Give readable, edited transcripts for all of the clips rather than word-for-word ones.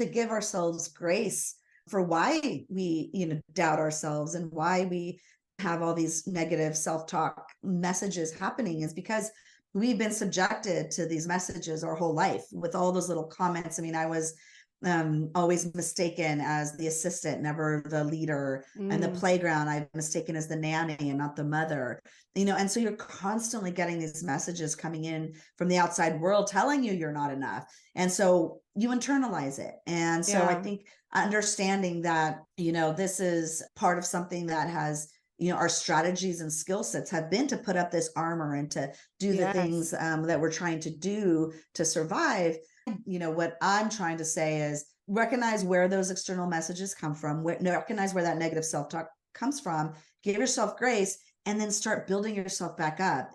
to give ourselves grace for why we, doubt ourselves and why we have all these negative self-talk messages happening is because we've been subjected to these messages our whole life with all those little comments. I mean, I was always mistaken as the assistant, never the leader. And the playground, I'm mistaken as the nanny and not the mother, and so you're constantly getting these messages coming in from the outside world telling you you're not enough. And so you internalize it. And so I think understanding that, this is part of something that has, our strategies and skill sets have been to put up this armor and to do the things that we're trying to do to survive. What I'm trying to say is recognize where those external messages come from, recognize where that negative self-talk comes from, give yourself grace, and then start building yourself back up.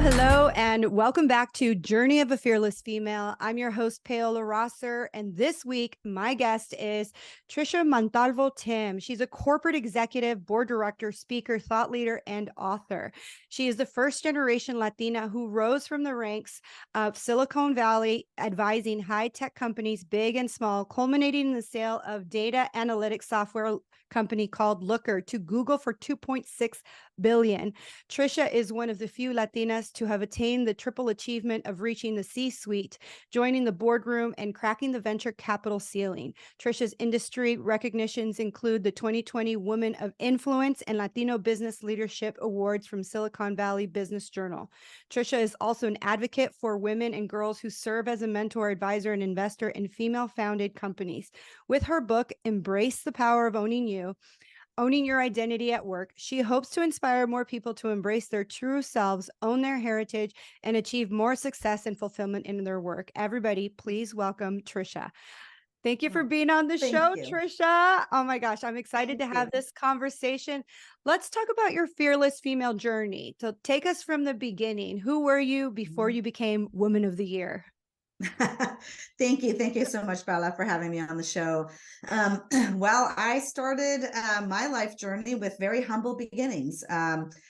Hello, and welcome back to Journey of a Fearless Female. I'm your host, Paola Rosser, and this week, my guest is Tricia Montalvo Timm. She's a corporate executive, board director, speaker, thought leader, and author. She is the first-generation Latina who rose from the ranks of Silicon Valley, advising high-tech companies, big and small, culminating in the sale of data analytics software company called Looker to Google for $2.6 billion. Tricia is one of the few Latinas to have attained the triple achievement of reaching the C-suite, joining the boardroom, and cracking the venture capital ceiling. Tricia's industry recognitions include the 2020 Woman of Influence and Latino Business Leadership Awards from Silicon Valley Business Journal. Tricia is also an advocate for women and girls who serve as a mentor, advisor, and investor in female-founded companies. With her book, Embrace the Power of Owning Your Identity at Work, she hopes to inspire more people to embrace their true selves, own their heritage, and achieve more success and fulfillment in their work. Everybody, please welcome Tricia. Thank you for being on the show, Tricia. Oh my gosh, I'm excited to have this conversation. Let's talk about your fearless female journey. So take us from the beginning. Who were you before you became Woman of the Year? Thank you so much, Bella, for having me on the show. Well, I started my life journey with very humble beginnings.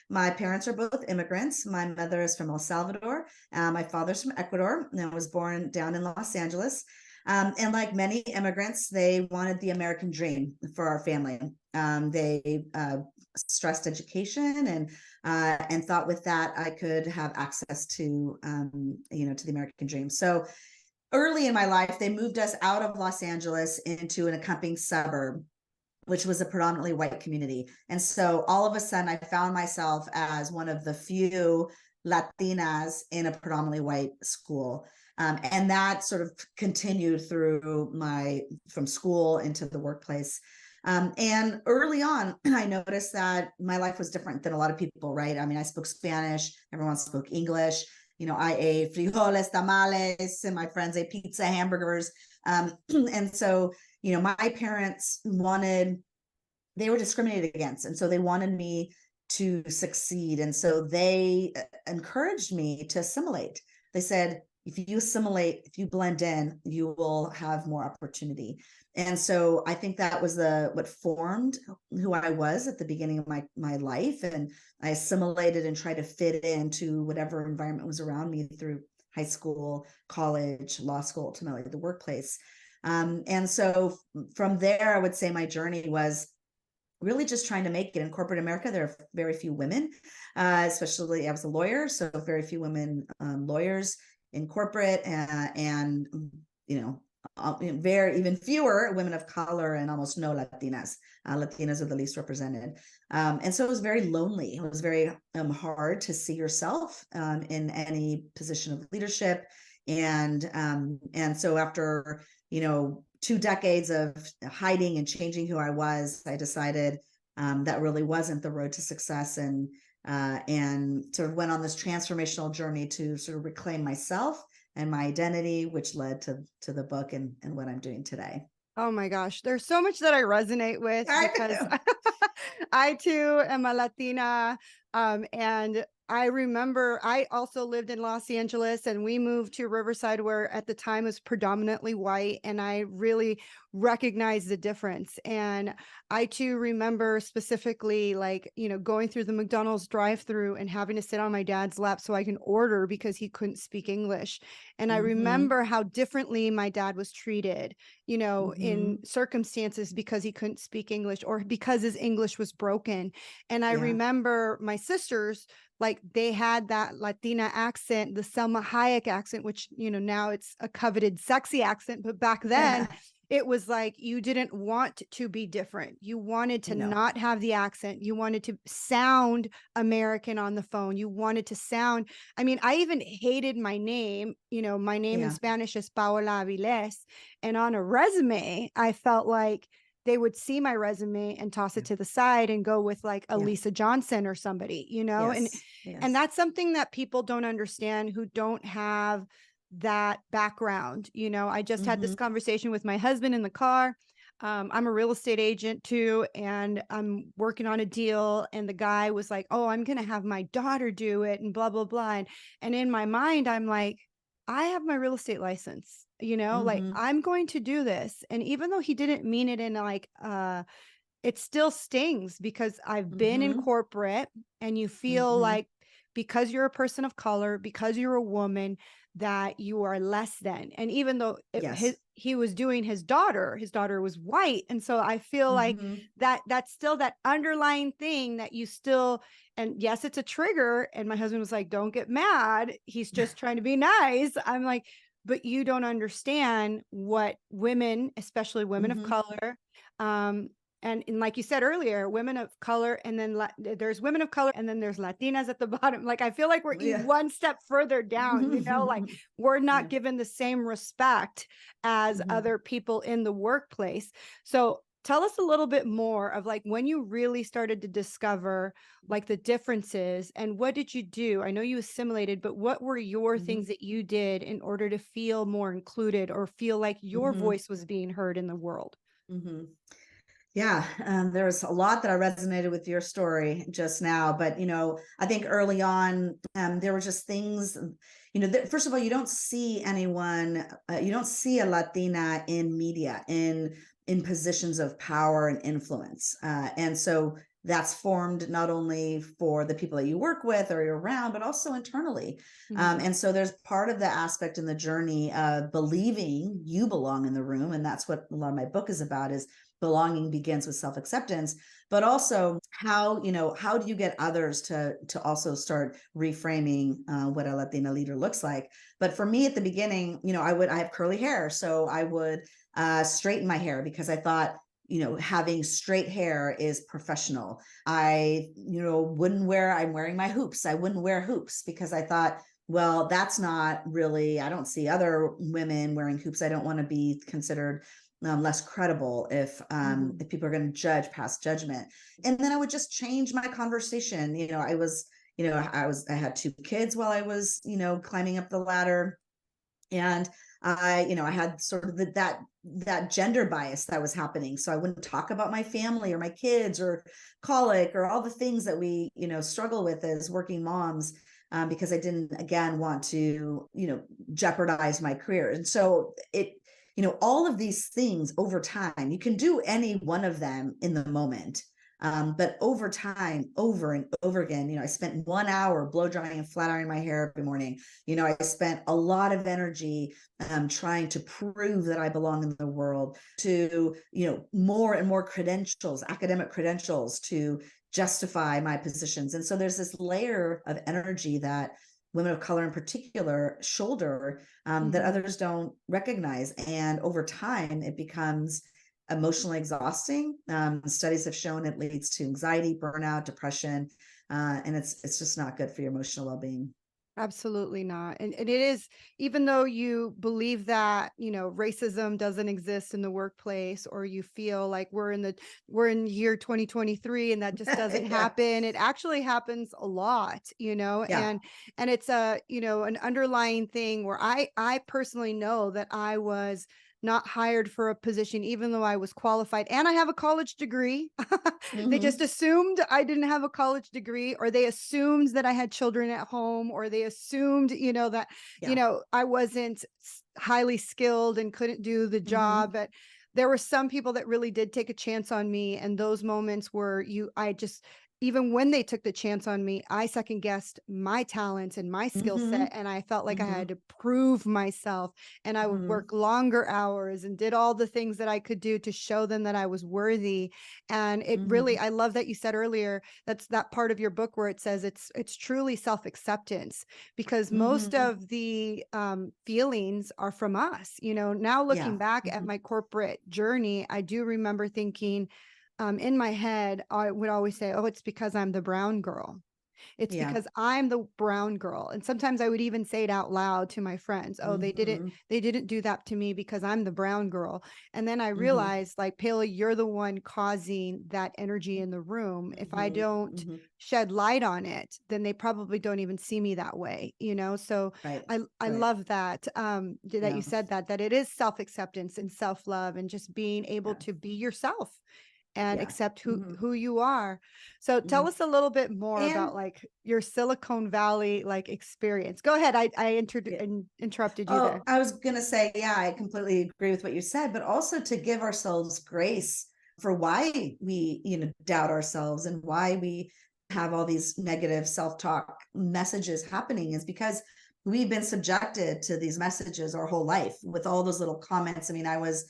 My parents are both immigrants. My mother is from El Salvador. My father's from Ecuador, and I was born down in Los Angeles. And like many immigrants, they wanted the American dream for our family. They stressed education and thought with that I could have access to, to the American dream. So early in my life, they moved us out of Los Angeles into an accompanying suburb, which was a predominantly white community. And so all of a sudden I found myself as one of the few Latinas in a predominantly white school. And that sort of continued through from school into the workplace. And early on, I noticed that my life was different than a lot of people, right? I mean, I spoke Spanish, everyone spoke English. I ate frijoles, tamales, and my friends ate pizza, hamburgers. And so, my parents they were discriminated against. And so they wanted me to succeed. And so they encouraged me to assimilate. They said, if you assimilate, if you blend in, you will have more opportunity. And so I think that was what formed who I was at the beginning of my life. And I assimilated and tried to fit into whatever environment was around me through high school, college, law school, ultimately the workplace. And so from there, I would say my journey was really just trying to make it. In corporate America, there are very few women, especially I was a lawyer, so very few women lawyers in corporate, and even fewer women of color, and almost no Latinas. Latinas are the least represented, and so it was very lonely. It was very hard to see yourself in any position of leadership, and so after 2 decades of hiding and changing who I was, I decided that really wasn't the road to success, and sort of went on this transformational journey to sort of reclaim myself and my identity, which led to the book and what I'm doing today. Oh my gosh, there's so much that I resonate with because I too am a Latina. And I remember I also lived in Los Angeles, and we moved to Riverside, where at the time was predominantly white. And I really recognize the difference. And I too remember specifically, like, going through the McDonald's drive-through and having to sit on my dad's lap so I can order because he couldn't speak English. And I Mm-hmm. remember how differently my dad was treated, in Mm-hmm. circumstances because he couldn't speak English or because his English was broken. And I Yeah. remember my sisters, like, they had that Latina accent, the Selma Hayek accent, which, now it's a coveted sexy accent. But back then, it was like you didn't want to be different. You wanted to No. not have the accent. You wanted to sound American on the phone. You wanted to sound, I mean, I even hated my name. My name in Yeah. Spanish is Paola Aviles. And on a resume, I felt like they would see my resume and toss it Yeah. to the side and go with like Yeah. Elisa Johnson or somebody, Yes. and Yes. that's something that people don't understand who don't have that background. I just had this Mm-hmm. conversation with my husband in the car. I'm a real estate agent too, and I'm working on a deal. And the guy was like, "Oh, I'm going to have my daughter do it," and blah, blah, blah. And in my mind, I'm like, I have my real estate license, like Mm-hmm. I'm going to do this. And even though he didn't mean it in like, it still stings because I've been in Mm-hmm. corporate and you feel Mm-hmm. like because you're a person of color, because you're a woman, that you are less than. And even though Yes. he was doing his daughter was white. And so I feel like Mm-hmm. that's still that underlying thing that you still, and yes, it's a trigger. And my husband was like, don't get mad. He's just trying to be nice. I'm like, but you don't understand what women, especially women of Mm-hmm. color, um, and like you said earlier, women of color, and then there's women of color, and then there's Latinas at the bottom. Like, I feel like we're Yeah. one step further down, like we're not Yeah. given the same respect as Mm-hmm. other people in the workplace. So tell us a little bit more of like when you really started to discover like the differences, and what did you do? I know you assimilated, but what were your Mm-hmm. things that you did in order to feel more included or feel like your Mm-hmm. voice was being heard in the world? Mm-hmm. Yeah, there's a lot that I resonated with your story just now, but I think early on, there were just things, first of all, you don't see anyone, you don't see a Latina in media, in positions of power and influence, and so that's formed not only for the people that you work with or you're around, but also internally. Mhm. And so there's part of the aspect in the journey of believing you belong in the room, and that's what a lot of my book is about, is belonging begins with self-acceptance, but also how do you get others to also start reframing what a Latina leader looks like. But for me at the beginning, I have curly hair, so I would straighten my hair because I thought having straight hair is professional. I wouldn't wear, I'm wearing my hoops, I wouldn't wear hoops because I thought, well, that's not really, I don't see other women wearing hoops, I don't want to be considered less credible Mhm. if people are going to judge past judgment. And then I would just change my conversation. I had two kids while I was climbing up the ladder, and I had sort of that gender bias that was happening, so I wouldn't talk about my family or my kids or colic or all the things that we struggle with as working moms, because I didn't, again, want to jeopardize my career. And so all of these things over time, you can do any one of them in the moment, but over time, over and over again, I spent 1 hour blow drying and flat ironing my hair every morning. I spent a lot of energy trying to prove that I belong in the world, to more and more credentials, academic credentials, to justify my positions. And so there's this layer of energy that women of color in particular shoulder, that Mhm. others don't recognize. And over time, it becomes emotionally exhausting. Studies have shown it leads to anxiety, burnout, depression, and it's just not good for your emotional well-being. Absolutely not. And it is, even though you believe that, racism doesn't exist in the workplace, or you feel like we're in year 2023 and that just doesn't Yeah. happen. It actually happens a lot, Yeah. and it's a, an underlying thing where I personally know that I was not hired for a position, even though I was qualified and I have a college degree. They just Mm-hmm. assumed I didn't have a college degree, or they assumed that I had children at home, or they assumed, that, Yeah. I wasn't highly skilled and couldn't do the Mm-hmm. job. there were some people that really did take a chance on me. And those moments where even when they took the chance on me, I second guessed my talents and my skill set. Mm-hmm. And I felt like I Mm-hmm. had to prove myself, and I would Mm-hmm. work longer hours and did all the things that I could do to show them that I was worthy. And it really, Mm-hmm. I love that you said earlier, that's that part of your book where it says it's truly self-acceptance, because most Mm-hmm. of the feelings are from us. Now Yeah. looking back at Mm-hmm. my corporate journey, I do remember thinking, in my head, I would always say, oh, it's because I'm the brown girl. It's Yeah. because I'm the brown girl. And sometimes I would even say it out loud to my friends. Oh, Mm-hmm. they didn't do that to me because I'm the brown girl. And then I Mm-hmm. realized, like, Paola, you're the one causing that energy in the room. If I Mm-hmm. don't Mm-hmm. shed light on it, then they probably don't even see me that way. So Right. I Right. love that Yeah. you said that it is self-acceptance and self-love and just being able Yeah. to be yourself and Yeah. accept who Mm-hmm. who you are. So tell Mm-hmm. us a little bit more And about like your Silicon Valley like experience. Go ahead. yeah. Interrupted you Oh, there. I was going to say, yeah, I completely agree with what you said, but also to give ourselves grace for why we, doubt ourselves and why we have all these negative self-talk messages happening is because we've been subjected to these messages our whole life with all those little comments. I mean, I was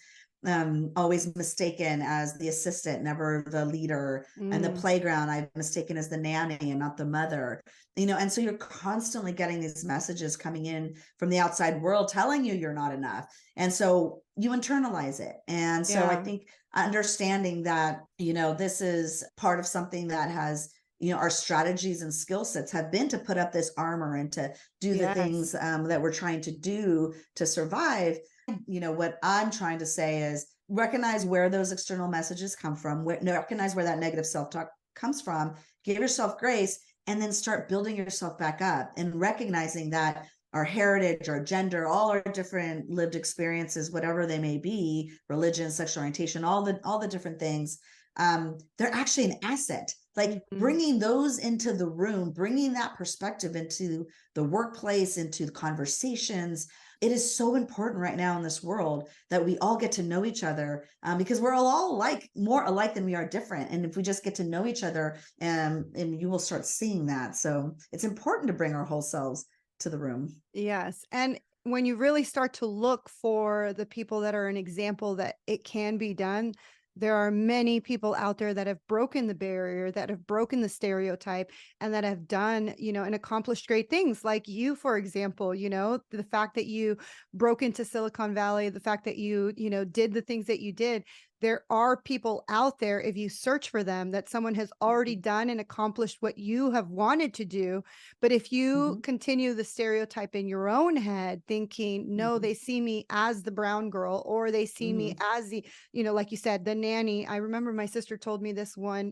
always mistaken as the assistant, never the leader. And the Mm, playground, I'm mistaken as the nanny and not the mother. And so you're constantly getting these messages coming in from the outside world telling you you're not enough. And so you internalize it. And so I yeah. think understanding that, this is part of something that has, our strategies and skill sets have been to put up this armor and to do the things Yes. that we're trying to do to survive. What I'm trying to say is recognize where those external messages come from, recognize where that negative self-talk comes from, give yourself grace, and then start building yourself back up and recognizing that our heritage, our gender, all our different lived experiences, whatever they may be, religion, sexual orientation, all the different things, they're actually an asset. Like Mhm. bringing those into the room, bringing that perspective into the workplace, into the conversations. It is so important right now in this world that we all get to know each other, because we're all alike, more alike than we are different. And if we just get to know each other, and you will start seeing that. So it's important to bring our whole selves to the room. Yes. And when you really start to look for the people that are an example that it can be done, there are many people out there that have broken the barrier, that have broken the stereotype, and that have done, and accomplished great things. Like you, for example, the fact that you broke into Silicon Valley, the fact that you did the things that you did. There are people out there, if you search for them, that someone has already Mm-hmm. done and accomplished what you have wanted to do. But if you Mm-hmm. continue the stereotype in your own head, thinking, no, Mm-hmm. they see me as the brown girl, or they see me Mm-hmm. as like you said, the nanny. I remember my sister told me this one.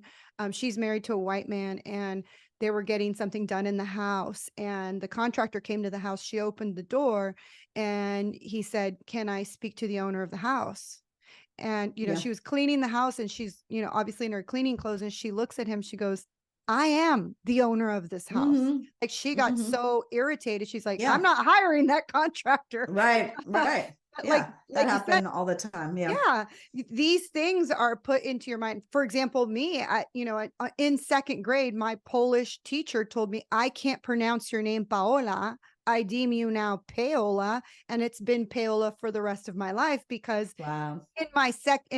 She's married to a white man, and they were getting something done in the house. And the contractor came to the house. She opened the door, and he said, "Can I speak to the owner of the house?" And, Yeah. she was cleaning the house, and she's, obviously in her cleaning clothes, and she looks at him, she goes, "I am the owner of this house." Mm-hmm. Like, she got Mm-hmm. so irritated. She's like, "I'm Yeah. not hiring that contractor." Right. But Right. like Yeah. That like you said, happened all the time. Yeah. yeah, these things are put into your mind. For example, me, in second grade, my Polish teacher told me, "I can't pronounce your name, Paola. I deem you now Paola." And it's been Paola for the rest of my life, because Wow. in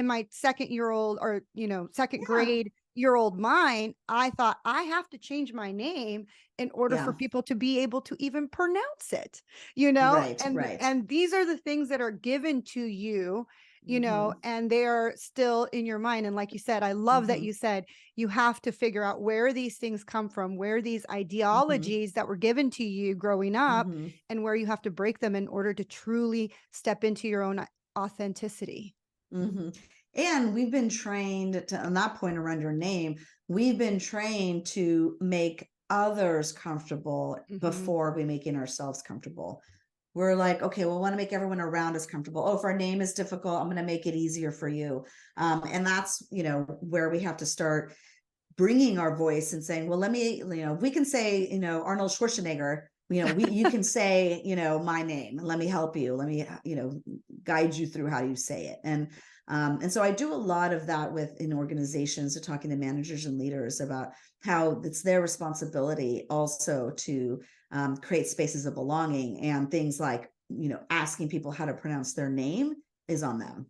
my second year old, or second Yeah. grade year old mind, I thought I have to change my name in order for Yeah. people to be able to even pronounce it. Right. and Right. and these are the things that are given to you, Mm-hmm. and they are still in your mind. And like you said, I love that Mm-hmm. you said you have to figure out where these things come from, where these Mm-hmm. ideologies that were given to you growing up, Mm-hmm. and where you have to break them in order to truly step into your own authenticity. Mm-hmm. And we've been trained to, on that point around your name, we've been trained to make others comfortable Mhm. before we making ourselves comfortable. We're like, okay, well, we want to make everyone around us comfortable. Oh, if our name is difficult, I'm going to make it easier for you. And that's, where we have to start bringing our voice and saying, well, let me, we can say, Arnold Schwarzenegger, you can say, my name, let me help you. Let me, guide you through how you say it. And And so I do a lot of that in organizations, so talking to managers and leaders about how it's their responsibility also to create spaces of belonging, and things like, asking people how to pronounce their name is on them.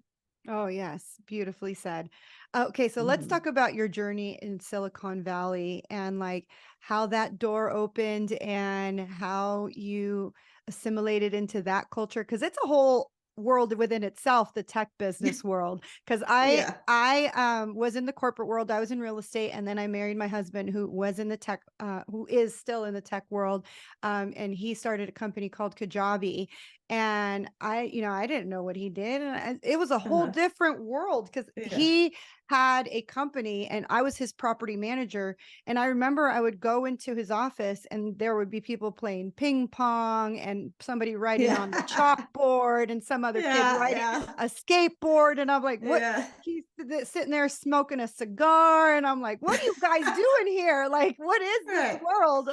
Oh, yes. Beautifully said. Okay, so let's Mhm. talk about your journey in Silicon Valley and like how that door opened and how you assimilated into that culture, because it's a whole world within itself, the tech business world. Because Yeah. I was in the corporate world, I was in real estate, and then I married my husband who was in the tech, who is still in the tech world, and he started a company called Kajabi, and I didn't know what he did, and it was a whole Uh-huh. different world because Yeah. he had a company and I was his property manager. And I remember I would go into his office and there would be people playing ping pong and somebody writing on the Yeah. chalkboard and some other kid Yeah. riding Yeah. a skateboard. And I'm like, what? Yeah. He's sitting there smoking a cigar. And I'm like, what are you guys doing here? Like, what is this Right. world?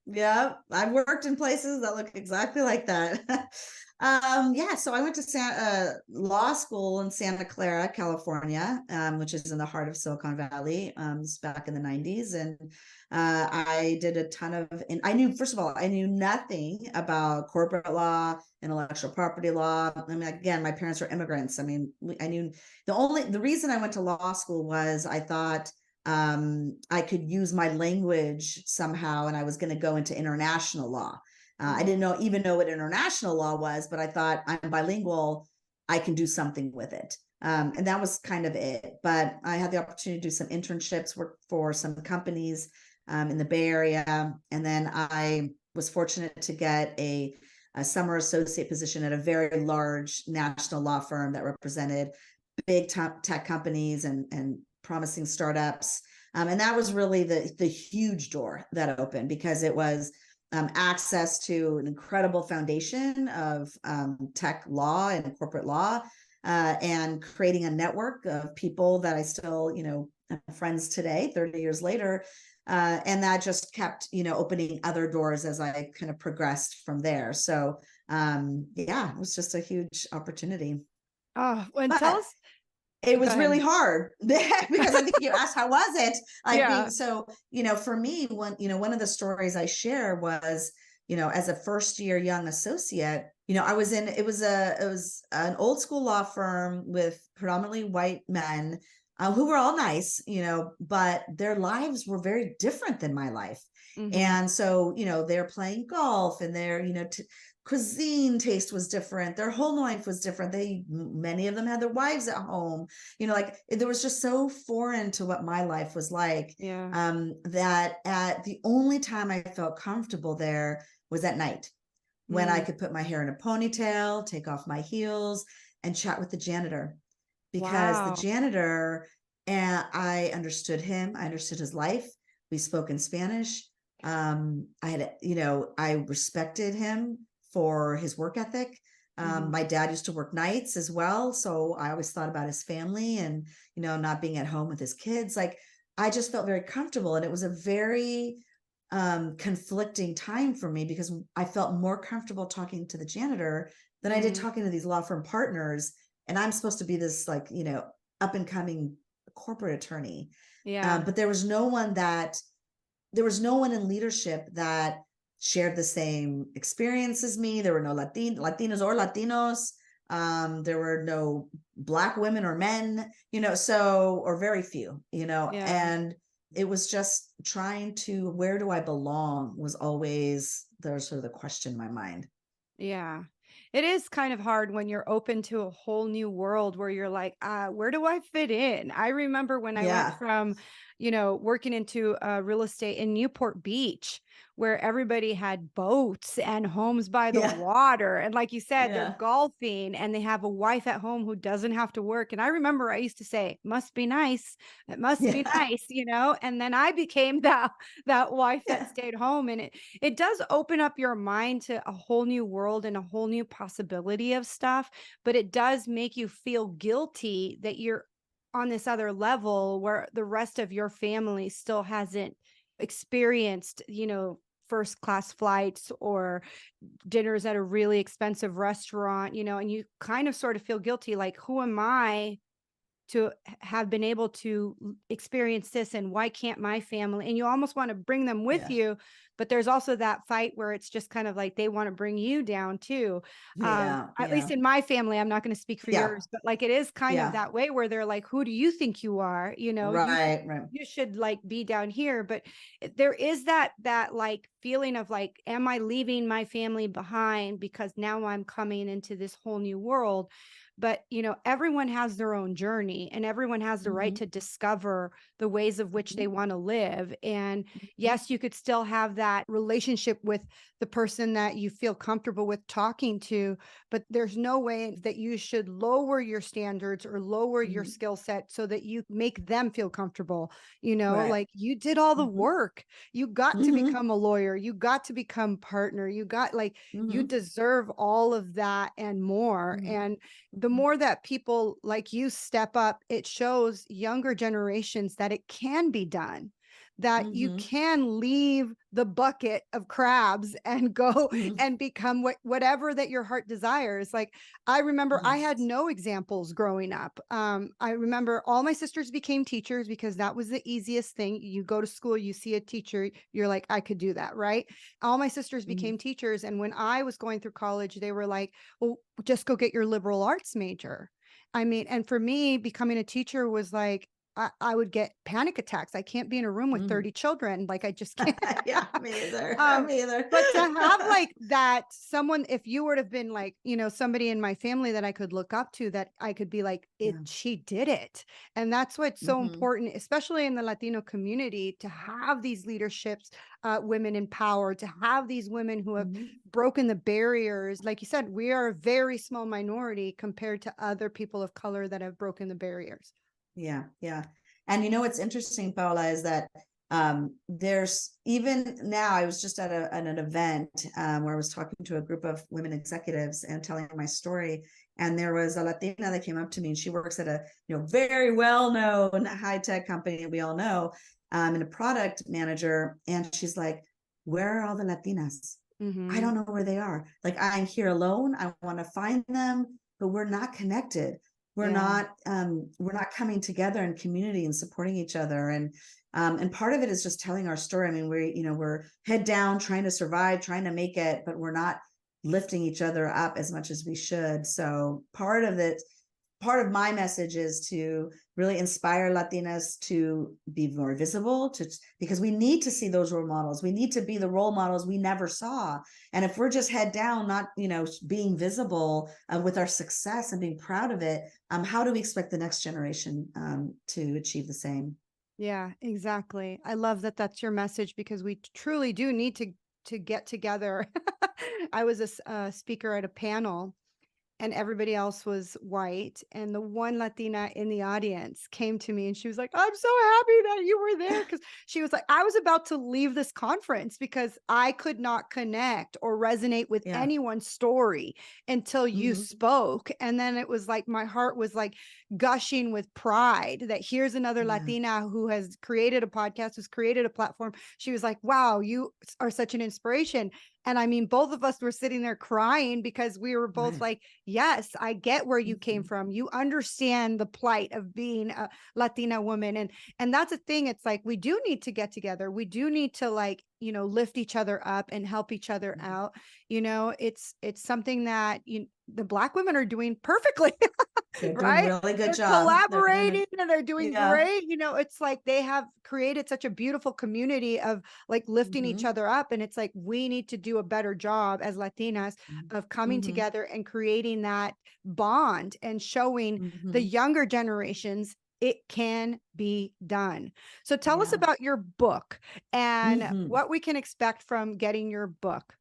Yeah, I've worked in places that look exactly like that. Yeah, so I went to law school in Santa Clara, California, which is in the heart of Silicon Valley. It's back in the 90s. And I did a ton and I knew, first of all, I knew nothing about corporate law, intellectual property law. I mean, again, my parents were immigrants. I mean, I knew the reason I went to law school was I thought I could use my language somehow, and I was going to go into international law. I didn't even know what international law was, but I thought, I'm bilingual, I can do something with it. And that was kind of it. But I had the opportunity to do some internships, work for some companies in the Bay Area. And then I was fortunate to get a summer associate position at a very large national law firm that represented big tech companies and promising startups. And that was really the huge door that opened, because it was access to an incredible foundation of tech law and corporate law, and creating a network of people that I still, have friends today, 30 years later. And that just kept, opening other doors as I kind of progressed from there. So yeah, it was just a huge opportunity. Oh, and tell But us. it Go was really ahead. hard because I think you asked, how was it like being Yeah. so, for me, one of the stories I share was, as a first year young associate, I was it was an old school law firm with predominantly white men, who were all nice, but their lives were very different than my life. Hmm. And so, they're playing golf, and they're, cuisine taste was different, their whole life was different, many of them had their wives at home, like there was just so foreign to what my life was like, Yeah. that at the only time I felt comfortable there was at night, when I Mm. could put my hair in a ponytail, take off my heels, and chat with the janitor, because the Wow. janitor, and I understood him, I understood his life, we spoke in Spanish. I had, I respected him for his work ethic. Hmm. My dad used to work nights as well, so I always thought about his family and, not being at home with his kids. Like, I just felt very comfortable, and it was a very conflicting time for me, because I felt more comfortable talking to the janitor than I did Hmm. talking to these law firm partners. And I'm supposed to be this, like, up and coming corporate attorney. Yeah. But there was no one in leadership that shared the same experience as me. There were no Latinas or Latinos. There were no Black women or men, or very few, Yeah. and it was just trying to, where do I belong, was always there, sort of the question in my mind. Yeah. It is kind of hard when you're open to a whole new world where you're like, where do I fit in? I remember when I went Yeah. from, working into real estate in Newport Beach, where everybody had boats and homes by the Yeah. water. And like you said, they're Yeah. golfing and they have a wife at home who doesn't have to work. And I remember I used to say, must be nice. It must be Yeah. nice, and then I became that wife that Yeah. stayed home. And it does open up your mind to a whole new world and a whole new possibility of stuff, but it does make you feel guilty that you're on this other level where the rest of your family still hasn't experienced, first class flights or dinners at a really expensive restaurant, and you kind of sort of feel guilty, like, who am I to have been able to experience this, and why can't my family? And you almost want to bring them with Yeah. you, but there's also that fight where it's just kind of like they want to bring you down too. Yeah. At least Yeah. in my family, I'm not going to speak for Yeah. yours, but like it is kind of Yeah. that way where they're like, who do you think you are? Right. Right. You should like be down here. But there is that like feeling of like, am I leaving my family behind because now I'm coming into this whole new world? But everyone has their own journey, and everyone has the right Mhm. to discover the ways of which they Mhm. want to live. And Mhm. yes, you could still have that relationship with the person that you feel comfortable with talking to, but there's no way that you should lower your standards or lower your Mhm. skill set so that you make them feel comfortable. Right. Like, you did all the Mhm. work. You got to Mhm. become a lawyer, you got to become partner, you got like, you Mhm. deserve all of that and more. Mhm. And the Mhm. more that people like you step up, it shows younger generations that it can be done, that you Mhm. can leave the bucket of crabs and go Mhm. and become whatever that your heart desires. Like, I remember I had Yes. no examples growing up. I remember all my sisters became teachers because that was the easiest thing. You go to school, you see a teacher, you're like, I could do that, right? All my sisters Mhm. became teachers. And when I was going through college, they were like, well, just go get your liberal arts major. I mean, and for me, becoming a teacher was like, I would get panic attacks. I can't be in a room with Mhm. 30 children. Like, I just can't. Yeah, me either. um, Me either. but to have like that, someone, if you would have been like, somebody in my family that I could look up to, that I could be like, Yeah. she did it. And that's what's so Mhm. important, especially in the Latino community, to have these leaderships, women in power, to have these women who have Mhm. broken the barriers. Like you said, we are a very small minority compared to other people of color that have broken the barriers. Yeah, yeah. And what's interesting, Paula, is that there's even now, I was just at an event where I was talking to a group of women executives and telling my story. And there was a Latina that came up to me, and she works at a very well-known high-tech company that we all know, and a product manager. And she's like, where are all the Latinas? I Mm-hmm. don't know where they are. Like, I'm here alone. I want to find them, but we're not connected. Yeah. We're not coming together in community and supporting each other. And part of it is just telling our story. I mean, we're head down, trying to survive, trying to make it, but we're not lifting each other up as much as we should. So part of my message is to really inspire Latinas to be more visible, because we need to see those role models. We need to be the role models we never saw. And if we're just head down, not being visible with our success and being proud of it, how do we expect the next generation to achieve the same? Yeah, exactly. I love that that's your message, because we truly do need to get together. I was a speaker at a panel, and everybody else was white, and the one Latina in the audience came to me and she was like, I'm so happy that you were there, because she was like, I was about to leave this conference because I could not connect or resonate with Yeah. anyone's story until you Mm-hmm. spoke. And then it was like my heart was like gushing with pride that here's another Yeah. Latina who has created a podcast, who's created a platform. She was like, wow, you are such an inspiration. And I mean, both of us were sitting there crying because we were both Right. like, yes, I get where you came Mm-hmm. from. You understand the plight of being a Latina woman. And that's a thing. It's like, we do need to get together. We do need to, like, lift each other up and help each other out. It's something that the Black women are doing perfectly. They're doing a Right? really good They're job. They're doing collaborating it. and they're doing Yeah. great. It's like they have created such a beautiful community of like lifting each Mm-hmm. other up. And it's like we need to do a better job as Latinas of coming Mm-hmm. together and creating that bond and showing the Mm-hmm. younger generations it can be done. So tell us Yeah. about your book and Mm-hmm. what we can expect from getting your book.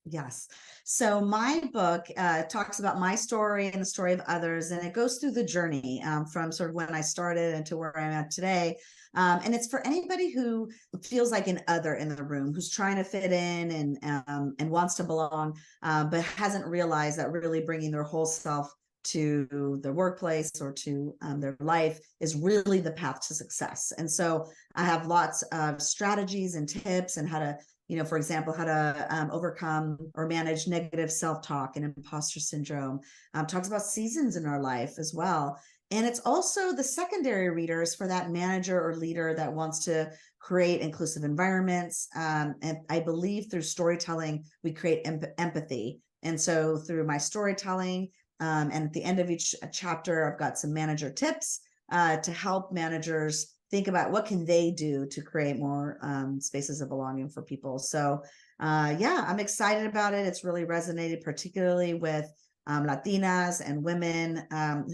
Yes. So my book talks about my story and the story of others, and it goes through the journey from sort of when I started and to where I'm at today. And it's for anybody who feels like an other in the room, who's trying to fit in and wants to belong, but hasn't realized that really bringing their whole self to their workplace or to their life is really the path to success. And so I have lots of strategies and tips and how to for example, how to overcome or manage negative self-talk and imposter syndrome. Talks about seasons in our life as well. And it's also the secondary readers for that manager or leader that wants to create inclusive environments. And I believe through storytelling, we create empathy. And so through my storytelling, and at the end of each chapter, I've got some manager tips to help managers think about what can they do to create more spaces of belonging for people. So yeah, I'm excited about it. It's really resonated, particularly with Latinas and women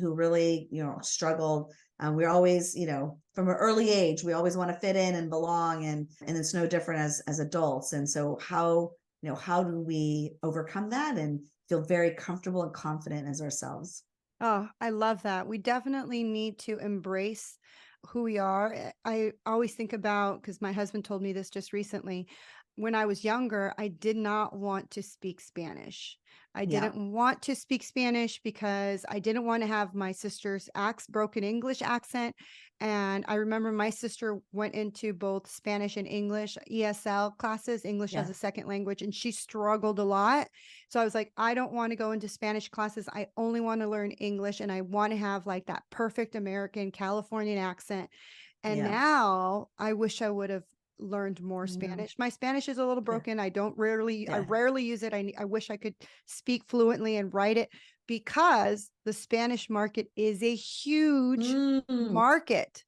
who really, struggled. We're always, from an early age, we always want to fit in and belong, and it's no different as adults. And so how do we overcome that and feel very comfortable and confident as ourselves? Oh, I love that. We definitely need to embrace who we are. I always think about, because my husband told me this just recently. When I was younger, I did not want to speak Spanish. I Yeah, didn't want to speak Spanish because I didn't want to have my sister's broken English accent. And I remember my sister went into both Spanish and English ESL classes, English as yeah, a second language, and she struggled a lot. So I was like, I don't want to go into Spanish classes. I only want to learn English, and I want to have like that perfect American Californian accent. And yeah. now I wish I would have learned more I know. Spanish. My Spanish is a little Yeah, broken. I yeah. rarely use it. I wish I could speak fluently and write it, because the Spanish market is a huge Mm, market.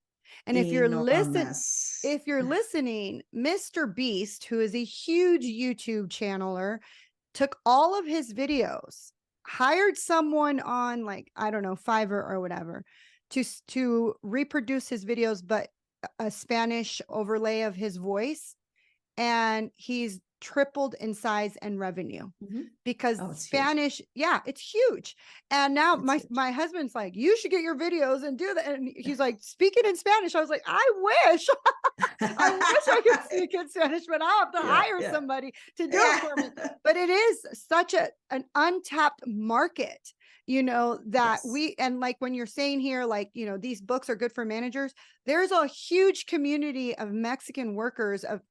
And enormous. if you're listening, Mr. Beast, who is a huge YouTube channeler, took all of his videos, hired someone on, like, I don't know, Fiverr or whatever, to reproduce his videos, but a Spanish overlay of his voice, and he's tripled in size and revenue, Mhm. because Oh, it's huge. Spanish, yeah, it's huge. And now It's my huge. my husband's like, you should get your videos and do that. And he's like, speak it in Spanish. I was like, I wish. I wish I could speak in Spanish, but I'll have to Yeah, hire yeah, somebody to do it yeah. for me. But it is such an untapped market, that Yes. we, and like when you're saying here, like, these books are good for managers. There's a huge community of Mexican workers, of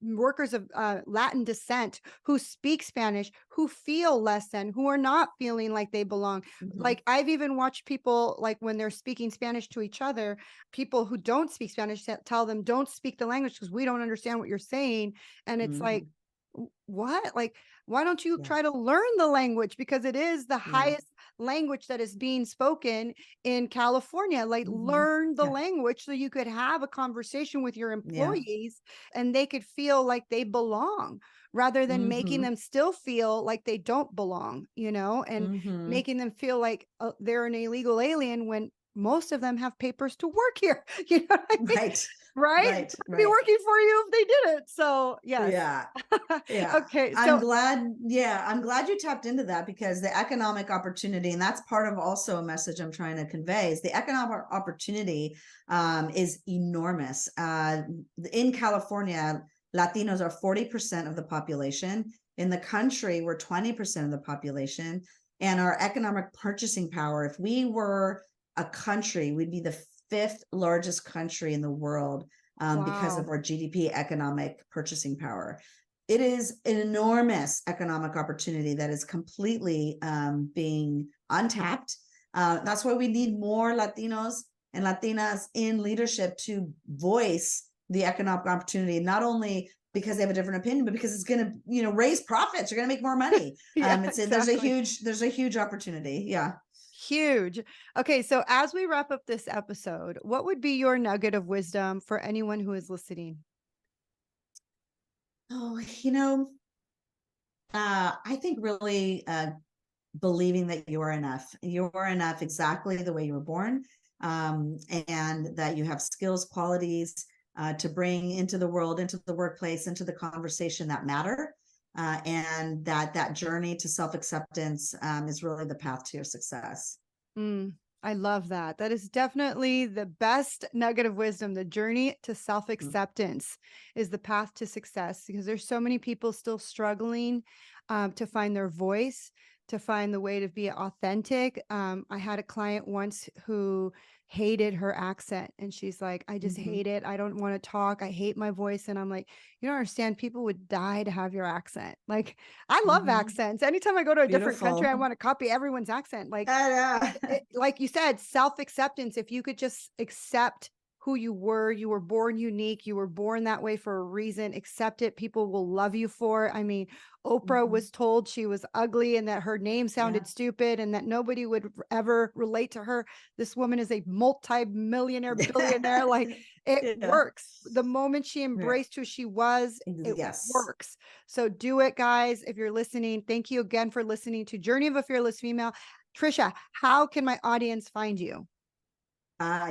Latin descent, who speak Spanish, who feel less than, who are not feeling like they belong. Mhm, Like, I've even watched people, like when they're speaking Spanish to each other, people who don't speak Spanish tell them, don't speak the language because we don't understand what you're saying. And it's like, mhm. what? Like, why don't you Yeah, try to learn the language? Because it is the yeah. highest language that is being spoken in California. Like, Mhm. learn the Yeah, language so you could have a conversation with your yeah. employees and they could feel like they belong, rather than making Mhm, them still feel like they don't belong, and mhm. making them feel like they're an illegal alien when most of them have papers to work here. You know what I mean? Right, Right? right, They'd be right. working for you if they did it. So, yes. Yeah. Yeah. Okay. So, I'm glad you tapped into that, because the economic opportunity, and that's part of also a message I'm trying to convey, is the economic opportunity is enormous. In California, Latinos are 40% of the population. In the country, we're 20% of the population. And our economic purchasing power, if we were a country, we'd be the fifth largest country in the world because of wow. our GDP economic purchasing power. It is an enormous economic opportunity that is completely being untapped. That's why we need more Latinos and Latinas in leadership to voice the economic opportunity, not only because they have a different opinion, but because it's going to, raise profits. You're going to make more money. Yeah, There's a exactly. huge opportunity. Yeah. Huge. Okay. So, as we wrap up this episode, what would be your nugget of wisdom for anyone who is listening? Oh, I think really believing that you are enough. You are enough exactly the way you were born, and that you have skills, qualities to bring into the world, into the workplace, into the conversation that matter. And that journey to self-acceptance is really the path to your success. Mm, I love that. That is definitely the best nugget of wisdom. The journey to self Mm-hmm. acceptance is the path to success, because there's so many people still struggling to find their voice, to find the way to be authentic. I had a client once who hated her accent. And she's like, I just hate it. I don't want to talk. I hate my voice. And I'm like, you don't understand. People would die to have your accent. Like, I love accents. Anytime I go to a different country, I Beautiful. want to copy everyone's accent. Like, I know. like you said, self-acceptance. If you could just accept who you were born unique, you were born that way for a reason, accept it. People will love you for it. I mean, Oprah was told she was ugly and that her name Yeah. sounded stupid and that nobody would ever relate to her. This woman is a multi-millionaire, billionaire. Like, it Yeah. works. The moment she Yeah. embraced who she was, it Yes. works. So do it, guys. If you're listening, thank you again for listening to Journey of a Fearless Female. Tricia, how can my audience find you?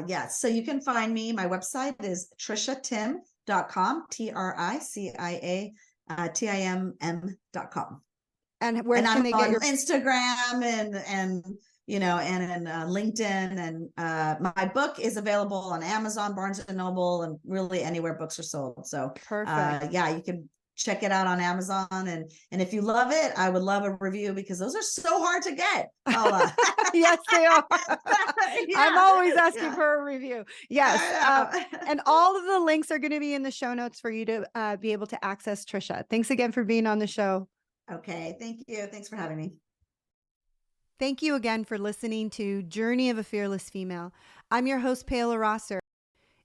Yes. So you can find me. My website is triciatim.com, Tricia Timm.com. And where And can I'm they get on your Instagram and and LinkedIn. And my book is available on Amazon, Barnes and Noble, and really anywhere books are sold. So perfect? yeah, you can check it out on Amazon. And if you love it, I would love a review because those are so hard to get, Paula. Yes, they are. I'm Yeah, always asking yeah. for a review. Yes. I know. And all of the links are going to be in the show notes for you to be able to access Tricia. Thanks again for being on the show. Okay, thank you. Thanks for having me. Thank you again for listening to Journey of a Fearless Female. I'm your host, Paola Rosser.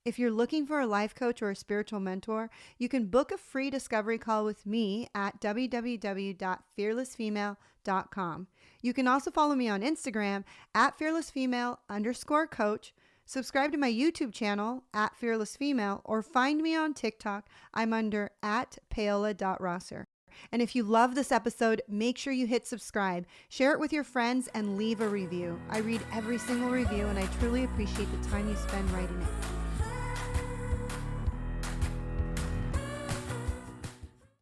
If you're looking for a life coach or a spiritual mentor, you can book a free discovery call with me at www.fearlessfemale.com. You can also follow me on Instagram at fearlessfemale_coach, subscribe to my YouTube channel at fearlessfemale, or find me on TikTok. I'm under at paola.rosser. And if you love this episode, make sure you hit subscribe, share it with your friends, and leave a review. I read every single review, and I truly appreciate the time you spend writing it.